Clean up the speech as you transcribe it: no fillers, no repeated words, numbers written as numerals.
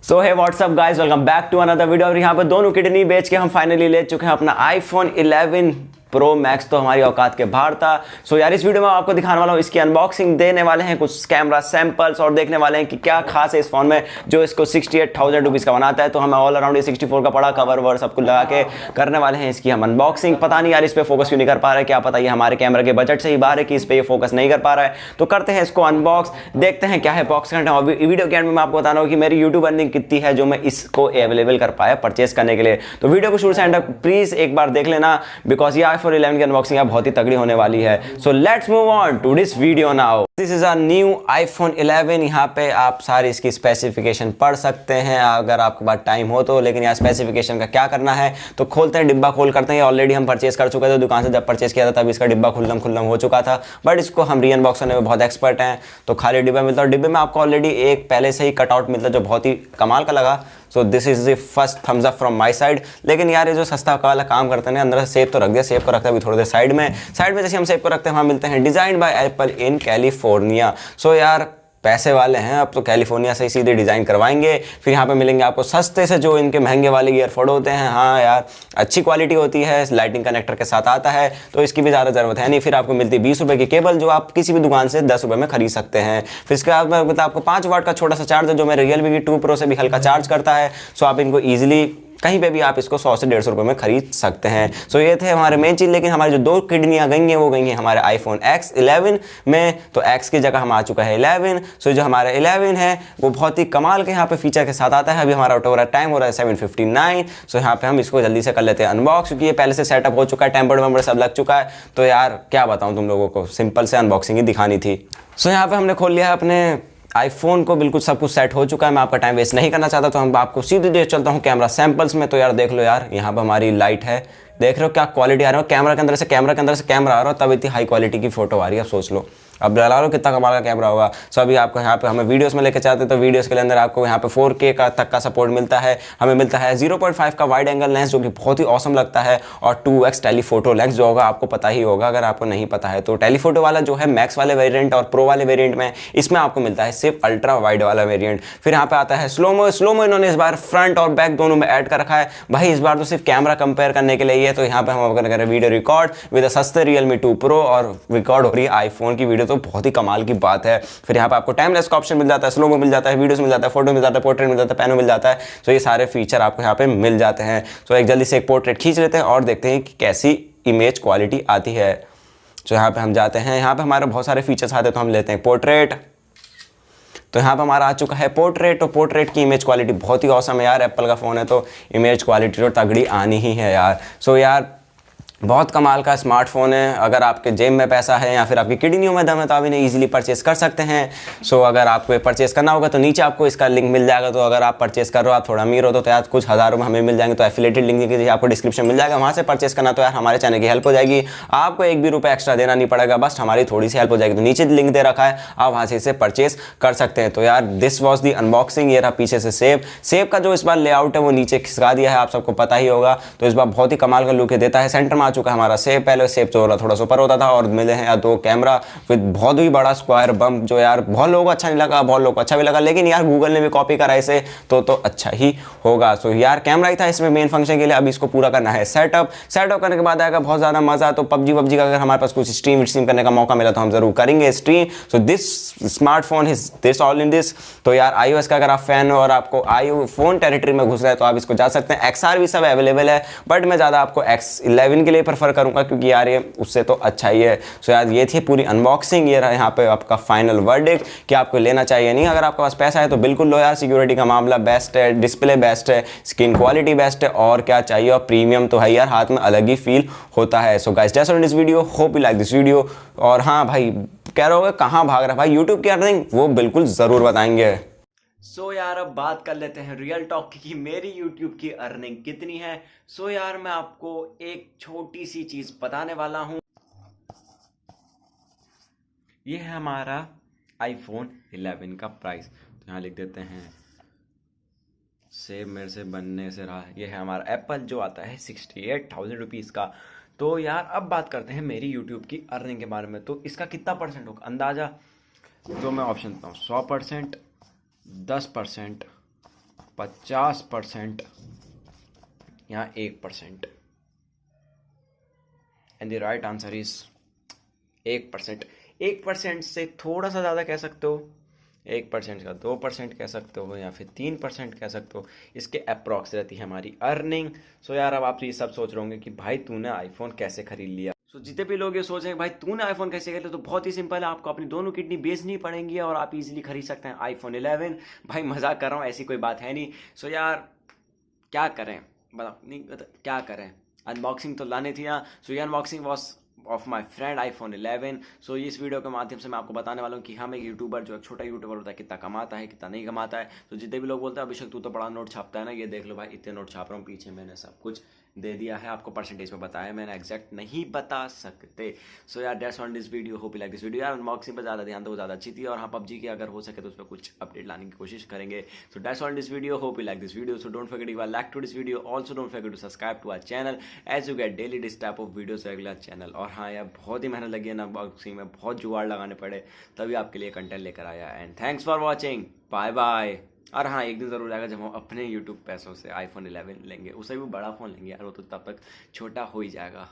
So hey what's up guys, welcome back to another video. और यहाँ पे दोनों किडनी बेच के हम फाइनली ले चुके हैं अपना iPhone 11 Pro Max। तो हमारी औकात के बाहर था। सो यार इस वीडियो में आपको दिखाने वाला हूँ, इसकी अनबॉक्सिंग देने वाले हैं, कुछ कैमरा सैंपल्स और देखने वाले हैं कि क्या खास है इस फोन में जो इसको 68,000 रुपीज़ का बनाता है। तो हमें ऑल अराउंड ये 64 का पड़ा कवर वर सब कुछ लगा के करने वाले हैं इसकी हम अनबॉक्सिंग। पता नहीं यार इस पर फोकस क्यों नहीं कर पा रहा है, क्या पता ये हमारे कैमरा के बजट से ही बाहर है कि इस पर ये फोकस नहीं कर पा रहा है। तो करते हैं इसको अनबॉक्स, देखते हैं क्या है बॉक्स कंटेंट। और वीडियो के एंड में मैं आपको बताना हूँ कि मेरी यूट्यूब अर्निंग कितनी है जो मैं इसको अवेलेबल कर पाया परचेस करने के लिए। तो वीडियो को शुरू से एंड तक प्लीज एक बार देख लेना, बिकॉज ये iPhone 11 की अनबॉक्सिंग बहुत ही तगड़ी होने वाली है। So let's move on to this video now. This is a new iPhone 11। यहाँ पे आप सारी इसकी स्पेसिफिकेशन पढ़ सकते हैं अगर आपके पास टाइम हो तो। लेकिन यहाँ स्पेसिफिकेशन का क्या करना है, तो खोलते हैं, डिब्बा खोल करते हैं। ऑलरेडी हम परचेस कर चुके थे दुकान से, जब परचेस किया था तब इसका डिब्बा खुल्लम हो चुका था, बट इसको हम री अनबॉक्स करने में बहुत एक्सपर्ट हैं। तो खाली डिब्बा मिलता है और डिब्बे में आपको ऑलरेडी एक पहले से ही कटआउट मिलता है जो बहुत ही कमाल का लगा। So this is the first thumbs up from my side. लेकिन यार ये जो सस्ता वाला काम करते हैं, अंदर से सेब तो रख दिया, सेब को रखता है अभी थोड़ी देर साइड में जैसे हम सेब को रखते हैं, वहाँ मिलते हैं design by Apple in California. So यार पैसे वाले हैं, अब तो कैलिफोर्निया से ही सीधे डिज़ाइन करवाएंगे। फिर यहाँ पे मिलेंगे आपको सस्ते से जो इनके महंगे वाले ईयरफोन होते हैं। हाँ यार अच्छी क्वालिटी होती है, लाइटिंग कनेक्टर के साथ आता है तो इसकी भी ज़्यादा ज़रूरत है नहीं। फिर आपको मिलती है 20 रुपये की केबल जो आप किसी भी दुकान से 10 रुपये में खरीद सकते हैं। फिर इसके बाद में आपको 5 वाट का छोटा सा चार्जर जो मेरे रियलमी की 2 Pro से भी हल्का चार्ज करता है। सो आप इनको ईजिली कहीं पे भी आप इसको 100 से 150 रुपये में खरीद सकते हैं। सो ये थे हमारे मेन चीज़। लेकिन हमारी जो 2 किडनियाँ गई हैं वो गई हैं हमारे iPhone X 11 में। तो X की जगह हम आ चुका है 11। सो जो हमारा 11 है वो बहुत ही कमाल के यहाँ पे फीचर के साथ आता है। अभी हमारा ऑटो टाइम हो रहा है 7:59। सो यहाँ पे हम इसको जल्दी से कर लेते हैं अनबॉक्स, क्योंकि ये पहले से सेटअप हो चुका है, टेम्पर्ड वेम्पर्ड सब लग चुका है। तो यार क्या बताऊँ तुम लोगों को, सिंपल से अनबॉक्सिंग ही दिखानी थी। सो यहाँ पे हमने खोल लिया है अपने आईफोन को, बिल्कुल सब कुछ सेट हो चुका है। मैं आपका टाइम वेस्ट नहीं करना चाहता, तो हम आपको सीधे दे चलता हूँ कैमरा सैंपल्स में। तो यार देख लो यार, यहाँ पर हमारी लाइट है, देख रहे हो क्या क्वालिटी आ रही है। कैमरा के अंदर से कैमरा आ रहा है, तब इतनी हाई क्वालिटी की फोटो आ रही है। अब सोच लो, अब लगा लो कितना कमाल का कैमरा होगा। सो अभी आपको यहाँ पे हमें वीडियोस में लेके चाहते हैं तो वीडियोस के अंदर आपको यहाँ पे 4K का तक का सपोर्ट मिलता है। हमें मिलता है 0.5 का वाइड एंगल लेंस जो कि बहुत ही ऑसम लगता है, और 2x टेलीफोटो लेंस जो होगा आपको पता ही होगा। अगर आपको नहीं पता है तो टेलीफोटो वाला जो है मैक्स वाले वेरिएंट और प्रो वाले वेरिएंट में, इसमें आपको मिलता है सिर्फ अल्ट्रा वाइड वाला वेरिएंट। फिर यहाँ पे आता है स्लोमो इन्होंने इस बार फ्रंट और बैक दोनों में ऐड कर रखा है भाई। इस बार तो सिर्फ कैमरा कंपेयर करने के लिए ही है। तो यहाँ पे हम अगर करें वीडियो रिकॉर्ड विद सस्ते रियलमी 2 Pro और रिकॉर्ड हो रही है आईफोन की वीडियो, तो बहुत ही कमाल की बात है। फिर यहाँ पे आपको टाइमलेस का ऑप्शन मिल जाता है, स्लोमो मिल जाता है, वीडियोस मिल जाता है, फोटो मिल जाता है, पोर्ट्रेट मिल जाता है, पैनो मिल जाता है। तो ये सारे फीचर आपको यहाँ पे मिल जाते हैं। तो एक जल्दी से एक पोर्ट्रेट खींच लेते हैं और देखते हैं कि कैसी इमेज क्वालिटी आती है। तो यहाँ पे हम जाते हैं, यहाँ पे हमारे बहुत सारे फीचर्स आते हैं। तो हम लेते हैं पोर्ट्रेट। तो यहाँ पे हमारा आ चुका है पोर्ट्रेट। तो पोर्ट्रेट की इमेज क्वालिटी बहुत ही औसम है यार, एप्पल का फ़ोन है तो इमेज क्वालिटी तो तगड़ी आनी ही है यार। सो यार बहुत कमाल का स्मार्टफोन है। अगर आपके जेब में पैसा है या फिर आपकी किडनियों में दम है तो आप इन्हें ईजिली परचेस कर सकते हैं। सो अगर आपको परचेस करना होगा तो नीचे आपको इसका लिंक मिल जाएगा। तो अगर आप परचेस कर रहे हो, आप थोड़ा अमीर हो तो यार कुछ हज़ारों में हमें मिल जाएंगे। तो एफिलिएटेड लिंक के आपको डिस्क्रिप्शन मिल जाएगा, वहाँ से परचेस करना। तो यार हमारे चैनल की हेल्प हो जाएगी, आपको 1 भी रुपये एक्स्ट्रा देना नहीं पड़ेगा, बस हमारी थोड़ी सी हेल्प हो जाएगी। तो नीचे लिंक दे रखा है, आप वहाँ से इसे परचेस कर सकते हैं। तो यार दिस वॉज दी अनबॉक्सिंग। ये रहा पीछे से सेब का जो इस बार लेआउट है वो नीचे खिसका दिया है, आप सबको पता ही होगा। तो इस बार बहुत ही कमाल का लुक देता है। सेंटर में आ चुका है हमारा सेब। पहले सेब जो थोड़ा सा ऊपर होता था, और मिले हैं 2 कैमरा विद बहुत ही बड़ा स्क्वायर बम्प, जो यार बहुत लोगों को अच्छा नहीं लगा, बहुत लोगों को अच्छा भी लगा। लेकिन यार गूगल ने भी कॉपी करा इसे तो अच्छा ही होगा। सो यार कैमरा ही था इसमें मेन फंक्शन के लिए। अब इसको पूरा करना है सेटअप करने के बाद आएगा बहुत ज़्यादा मज़ा। तो पबजी का अगर हमारे पास कुछ स्ट्रीम करने का मौका मिला तो हम जरूर करेंगे stream. So this smartphone is this all in this. तो यार iOS का अगर आप फैन हो और आपको iPhone टेरिटरी में घुस रहे हैं तो आप इसको जा सकते हैं। XR भी सब अवेलेबल है, बट मैं ज़्यादा आपको X11 के लिए प्रेफर करूँगा, क्योंकि यार ये उससे तो अच्छा ही है। सो यार ये थी पूरी अनबॉक्सिंग। ये रहा यहाँ पे आपका फाइनल वर्डिक्ट कि आपको लेना चाहिए नहीं। अगर आपके पास पैसा है तो बिल्कुल लो यार, सिक्योरिटी का मामला बेस्ट है, डिस्प्ले बेस्ट है, स्क्रीन क्वालिटी बेस्ट है, और क्या चाहिए। और प्रीमियम तो है यार, हाथ में अलग ही फील होता है। So guys that's all in this video, hope you like this video. और हाँ भाई, कह रहे होगे कहाँ भाग रहा है भाई, यूट्यूब की अर्निंग वो बिल्कुल ज़रूर बताएंगे। सो यार अब बात कर लेते हैं रियल टॉक की मेरी यूट्यूब की अर्निंग कितनी है। सो यार मैं आपको एक छोटी सी चीज़ बताने वाला हूँ। ये है हमारा iPhone 11 का प्राइस। तो यहाँ लिख देते हैं, सेब मेरे से बनने से रहा। ये है हमारा एप्पल जो आता है 68,000 रुपीज़ का। तो यार अब बात करते हैं मेरी यूट्यूब की अर्निंग के बारे में। तो इसका कितना परसेंट होगा अंदाज़ा, तो मैं ऑप्शन देता हूँ 100%, 10%, 50%, यहाँ 1%, and the right answer is 1%। 1% से थोड़ा सा ज़्यादा कह सकते हो, 1% का 2% कह सकते हो, या फिर 3% कह सकते हो। इसके अप्रॉक्स रहती है हमारी अर्निंग। सो यार अब आप ये सब सोच रहे होंगे कि भाई तूने आईफोन कैसे खरीद लिया। सो जितने भी लोग ये सोच रहे हैं भाई तूने आईफोन कैसे खरीद लिया, तो बहुत ही सिंपल है, आपको अपनी दोनों किडनी बेचनी पड़ेंगी और आप इजीली खरीद सकते हैं आईफोन 11। भाई मजाक कर रहा हूँ, ऐसी कोई बात है नहीं। सो यार क्या करें, बताओ नहीं क्या करें, अनबॉक्सिंग तो लानी थी यहाँ। सो ये unboxing was of my friend iPhone 11। सो इस वीडियो के माध्यम से मैं आपको बताने वाला हूँ कि हम एक यूट्यूबर, जो एक छोटा यूट्यूबर होता है, कितना कमाता है कितना नहीं कमाता है। तो जितने भी लोग बोलते हैं अभिषेक तू तो बड़ा नोट छापता है ना, ये देख लो भाई इतने नोट छाप रहा हूँ, पीछे मैंने सब कुछ दे दिया है, आपको परसेंटेज में बताया, मैंने एग्जैक्ट नहीं बता सकते। सो यार that's on this video, hope you like this video. यार अनबॉक्सिंग पर ज़्यादा ध्यान दो, ज़्यादा अच्छी थी, और हाँ पबजी की अगर हो सके तो उस पर कुछ अपडेट लाने की कोशिश करेंगे। So that's on this video, hope you like this video. So don't forget you like to this video, also don't forget to subscribe to our channel as you get daily this type of videos regular channel. और हाँ यार बहुत ही मेहनत लगी है unboxing में, बहुत जुगाड़ लगाने पड़े, तभी आपके लिए कंटेंट लेकर आया। And thanks for watching, bye bye. और हाँ एक दिन ज़रूर आएगा जब हम अपने यूट्यूब पैसों से आईफोन 11 लेंगे, उसे भी बड़ा फ़ोन लेंगे यार, वो तो तब तक छोटा हो ही जाएगा।